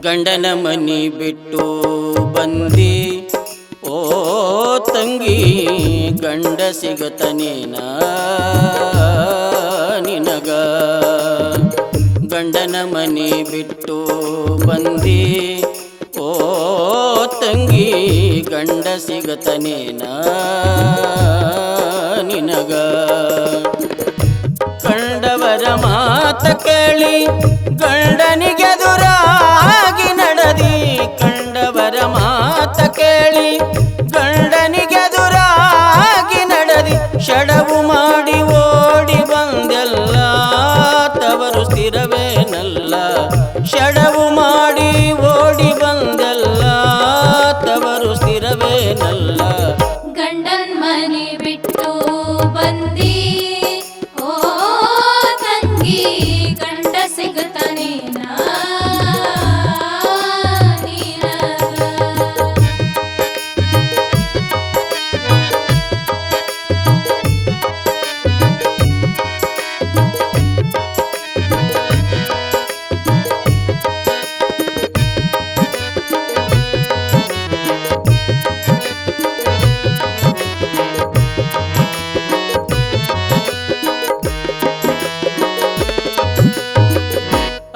ಗಂಡನ ಮನಿ ಬಿಟ್ಟು ಬಂದಿ ಓ ತಂಗಿ, ಗಂಡ ಸಿಗತನೇನ ನಿನಗ. ಗಂಡನ ಮನಿ ಬಿಟ್ಟು ಬಂದಿ ಓ ತಂಗಿ, ಗಂಡ ಸಿಗತನೇನ ನಿನಗ. ಕಂಡವರ ಮಾತ ಕೇಳಿ ಗಂಡನಿಗೆದುರಾಗಿ ನಡೆದಿ, ಕಂಡವರ ಮಾತ ಕೇಳಿ ಗಂಡನಿಗೆದುರಾಗಿ ನಡೆದಿ, ಷಡವು ಮಾಡಿ ಓಡಿ ಬಂದೆಲ್ಲ ತವರು ಸ್ಥಿರವೇನಲ್ಲ. ಷಡವು ಮಾಡಿ ಓಡಿ ಬಂದೆಲ್ಲ ತವರು ಸ್ಥಿರವೇನಲ್ಲ. ಗಂಡನ್ ಮನೆ ಬಿಟ್ಟು ಬಂದಿ ಓ ತಂಗಿ, ಗಂಡ ಸಿಗತಾನೇನ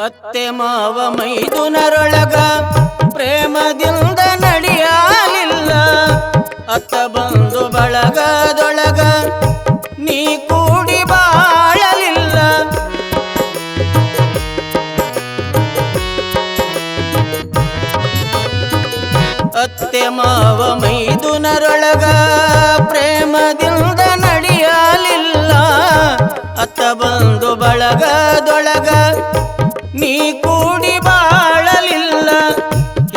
ಅತ್ತೆ ಮಾವ ಮೈದುನರೊಳಗ ಪ್ರೇಮದಿಂದ ನಡೆಯಲಿಲ್ಲ. ಅತ್ತ ಬಂದು ಬಳಗದೊಳಗ ನೀ ಕೂಡಿ ಬಾಳಲಿಲ್ಲ. ಅತ್ತೆ ಮಾವ ಮೈದುನರೊಳಗ ಪ್ರೇಮದಿಂದ ನಡೆಯಲಿಲ್ಲ. ಅತ್ತ ಬಂದು ಬಳಗದೊಳಗ ನೀ ಕೂಡಿ ಬಾಳಲಿಲ್ಲ.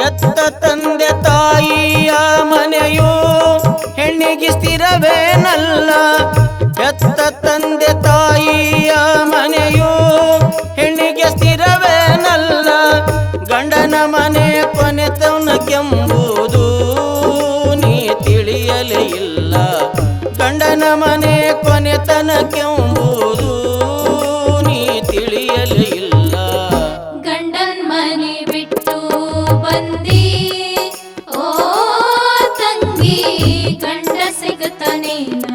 ಎತ್ತ ತಂದೆ ತಾಯಿಯ ಮನೆಯು ಹೆಣ್ಣಿಗೆ ಸ್ಥಿರವೇನಲ್ಲ. ಎತ್ತ ತಂದೆ ತಾಯಿಯ ಮನೆಯು ಹೆಣ್ಣಿಗೆ ಸ್ಥಿರವೇನಲ್ಲ. ಗಂಡನ ಮನೆ ಕೊನೆತನಕ್ಕೆಂಬುದು ನೀ ತಿಳಿಯಲೇ ಇಲ್ಲ. ಗಂಡನ ಮನೆ ಕೊನೆತನಕ್ಕೆಂಬುದು ನೀ ತಿಳಿಯಲೇ ಇಲ್ಲ. ಗಂಡನ್ ಮನೆ ಬಿಟ್ಟು ಬಂದಿ ಓ ತಂಗಿ, ಗಂಡ ಸಿಗತಾನೇನ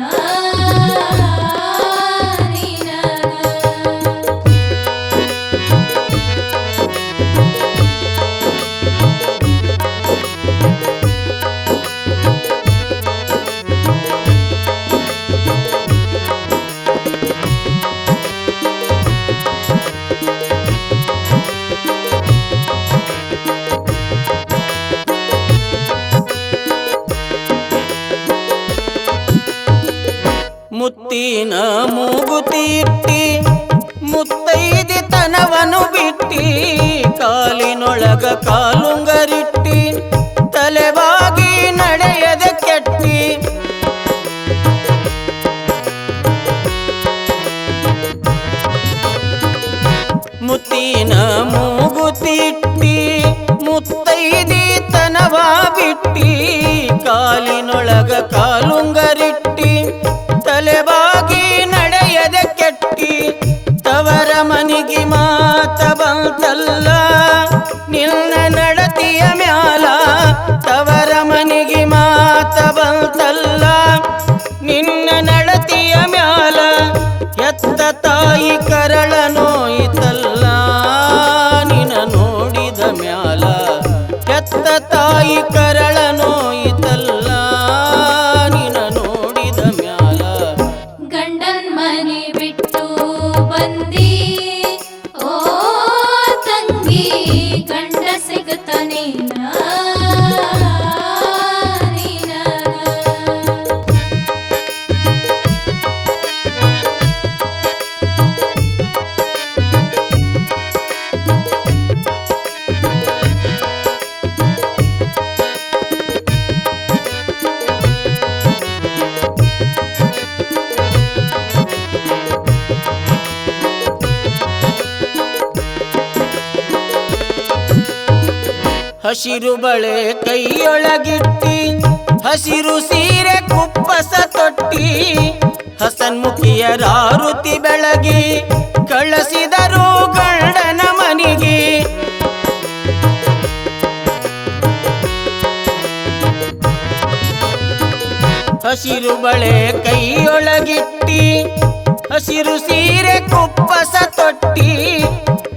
ಮುತ್ತಿನ ಮೂಗುತಿ ಇಟ್ಟಿ ಮುತ್ತೈದಿ ತನವನು ಬಿಟ್ಟಿ, ಕಾಲಿನೊಳಗ ಕಾಲುಂಗರಿಟ್ಟಿ ತಲೆಬಾಗಿ ನಡೆಯದೆ ಕೆಟ್ಟಿ. ಮುತ್ತಿನ ಮೂಗುತಿ ಇಟ್ಟಿ ಮುತ್ತೈದಿ ತನವ ಬಿಟ್ಟಿ, ಕಾಲಿನೊಳಗ ಕಾಲುಂಗರಿಟ್ಟಿ ತಲೆಬಾಗಿ ನಡೆಯದೆ ಕೆಟ್ಟಿ. ತವರ ಮನಿಗೆ ಮಾತ ಬಂತಲ್ಲ ನಿನ್ನ ನಡತಿಯ ಮ್ಯಾಲ. ತವರ ಮನಿಗೆ ಮಾತ ಬಂತಲ್ಲ ನಿನ್ನ ನಡತಿಯ ಮ್ಯಾಲ. ಎತ್ತ ತಾಯಿ ಕರಳ ನೋಯಿತಲ್ಲ ನಿನ ನೋಡಿದ ಮ್ಯಾಲ. ಎತ್ತ ತಾಯಿ ಕರಳ ನೋಯಿತಲ್ಲ ನಿನ ನೋಡಿದ ಮ್ಯಾಲ. ಗಂಡನ್ ಮನೆ ಬಿಟ್ಟು ಬಂದಿ ಓ ತಂಗಿ, ಗಂಡ ಸಿಗತಾನೇನ ಹಸಿರು ಬಳೆ ಕೈಯೊಳಗಿಟ್ಟಿ ಹಸಿರು ಸೀರೆ ಕುಪ್ಪಸ ತೊಟ್ಟಿ, ಹಸನ್ಮುಖಿಯ ರಾರುತಿ ಬೆಳಗಿ ಕಳಿಸಿದರು ಗಂಡನ ಮನಿಗೆ. ಹಸಿರು ಬಳೆ ಕೈಯೊಳಗಿಟ್ಟಿ ಹಸಿರು ಸೀರೆ ಕುಪ್ಪಸ ತೊಟ್ಟಿ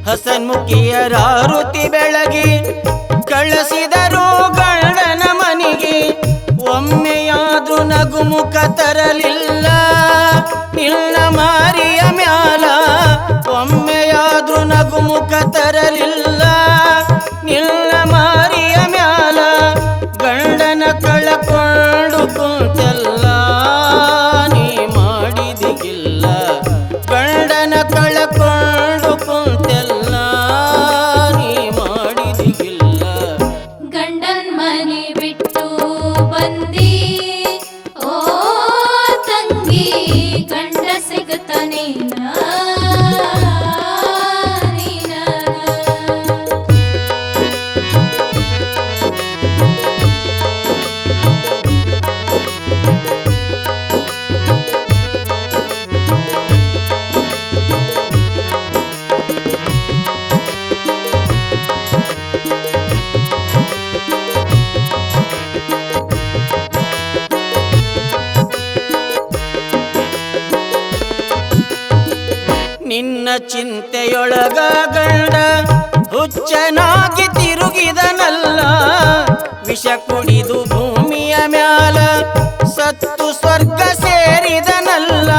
ಹಸನ್ಮುಖಿಯರ ಋತಿ ಬೆಳಗಿ ಕಳಿಸಿದರು ಗಂಡನ ಮನಿಗೆ. ಒಮ್ಮೆಯಾದ್ರೂ ನಗುಮುಖ ತರಲಿಲ್ಲ ನಿನ್ನ ಮಾರಿಯ ಮ್ಯಾಲ, ಒಮ್ಮೆಯಾದ್ರೂ ನಗುಮುಖ ತರಲಿಲ್ಲ ನಿನ್ನ ಮಾರಿಯ ಮ್ಯಾಲ. ಗಂಡನ ಕಳಕೊಂಡು ಕುಂತೆಲ್ಲ ನೀ ಮಾಡಿದಿಗಿಲ್ಲ, ಗಂಡನ ಕಳಕೊಂಡು ಕುಂತೆಲ್ಲ ನೀ ಮಾಡಿದಿಗಿಲ್ಲ. ಗಂಡನ್ ಮನೆ ಬಿಟ್ಟು ಬಂದಿ ಓ ತಂಗಿ, ಗಂಡ ಸಿಗುತ್ತಾನೇನ ನೀನ. ನಿನ್ನ ಚಿಂತೆಯೊಳಗ ಗಂಡ ಹುಚ್ಚನಾಗಿ ತಿರುಗಿದನಲ್ಲ, ವಿಷ ಕುಡಿದು ಭೂಮಿಯ ಮ್ಯಾಲ ಸತ್ತು ಸ್ವರ್ಗ ಸೇರಿದನಲ್ಲ.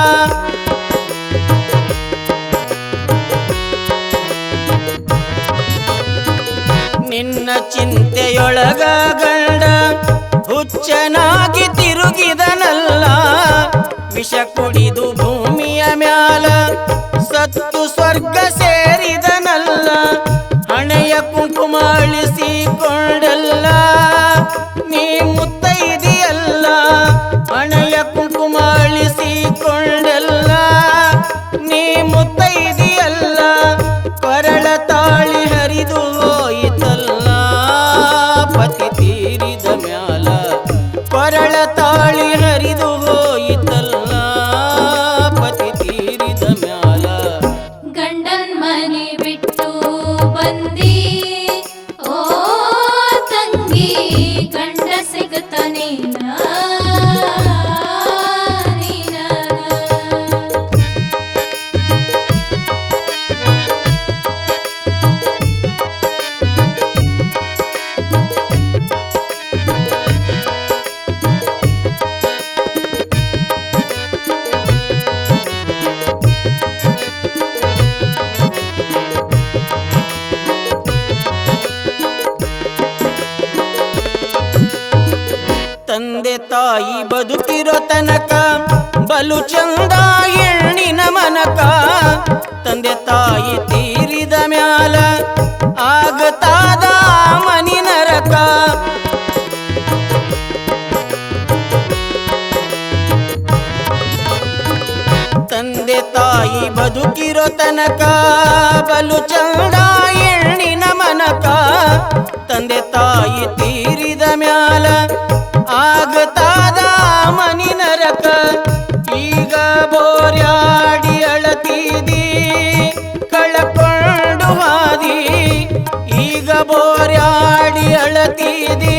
ನಿನ್ನ ಚಿಂತೆಯೊಳಗ ಗಂಡ ಹುಚ್ಚನಾಗಿ ತಿರುಗಿದನಲ್ಲ, ವಿಷ ಕುಡಿದು ಭೂಮಿಯ ಮ್ಯಾಲ ಸತ್ತು ಸ್ವರ್ಗ ಸೇರಿದನಲ್ಲ. ಹಣೆಯ ಕುಂಕುಮ ಅಳಿಸಿಕೊಂಡಲ್ಲ ನೀ ಮುತ್ತೈದೆಯಲ್ಲ, ಹಣೆಯ ಕುಂಕುಮ ಅಳಿಸಿಕೊಂಡಲ್ಲ ನೀ ಮುತ್ತೈದೆಯಲ್ಲ. ಕೊರಳ ತಾಳಿ ಹರಿದು ಹೋಯಿತಲ್ಲ ಪತಿ ತೀರಿದ ಮ್ಯಾಲ, ಕೊರಳ ತಾಳಿ ಹರಿದು ಹೋಯಿತಲ್ಲ ಪತಿ ತೀರಿದ ಮ್ಯಾಲ. ಗಂಡನ್ ಮನೆ ಬಿಟ್ಟು ಬಂದಿ ಓ ತಂಗಿ, ಗಂಡ ಸಿಗುತ್ತಾನೇನ ನೀನ. ತಂದೆ ತಾಯಿ ಬದುಕಿರೋ ತನಕ ಬಲು ಚಂದ ಹೆಣ್ಣಿನ ಮನಕ, ತಂದೆ ತಾಯಿ ತೀರಿದ ಮ್ಯಾಲ ಆಗತಾದ ಮನಿ ನರಕ. ತಂದೆ ತಾಯಿ ಬದುಕಿರೋ ತನಕ ಬಲು ಚಂದ ಹೆಣ್ಣಿನ ಮನಕ, ತಂದೆ ತಾಯಿ ತೀರಿದ ಮ್ಯಾಲ ಆಗತಾದ ಮನಿ ನರಕ. ಈಗ ಬೋರ್ಯಾಡಿ ಅಳತಿದಿ ಕಳಕೊಂಡು ಹಾದಿ, ಈಗ ಬೋರ್ಯಾಡಿ ಅಳತಿದಿ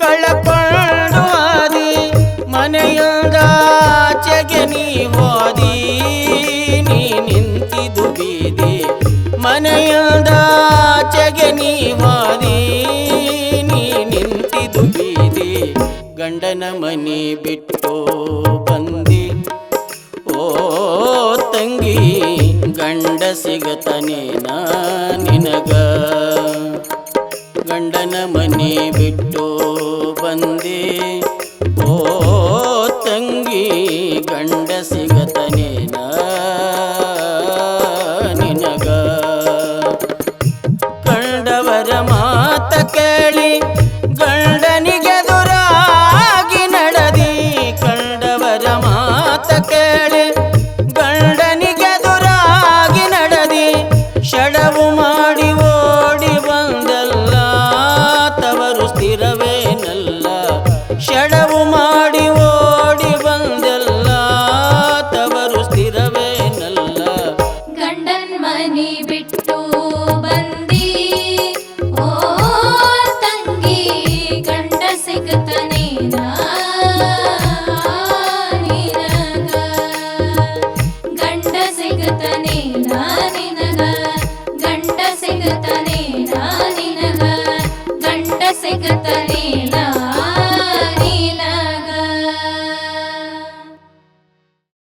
ಕಳಕೊಂಡು ಹಾದಿ. ಮನೆಯಿಂದಾಚೆಗೆ ನೀ ಹೋದಿ ನೀ ನಿಂತಿದು ಬೀದಿ, ಮನೆಯಿಂದಾಚೆಗೆ ನೀ ಹೋದಿ ನೀ ನಿಂತಿದು ಬೀದಿ. ಗಂಡನ ಮನೆ ಬಿಟ್ಟು ಬಂದಿ ಓ ತಂಗಿ, ಗಂಡ ಸಿಗತನೇನ ನಿನಗ. ಗಂಡನ ಮನೆ ಬಿಟ್ಟು ಬಂದಿ ಓ ತಂಗಿ, ಗಂಡ ಸಿಗತನೇನ ನಿನಗ.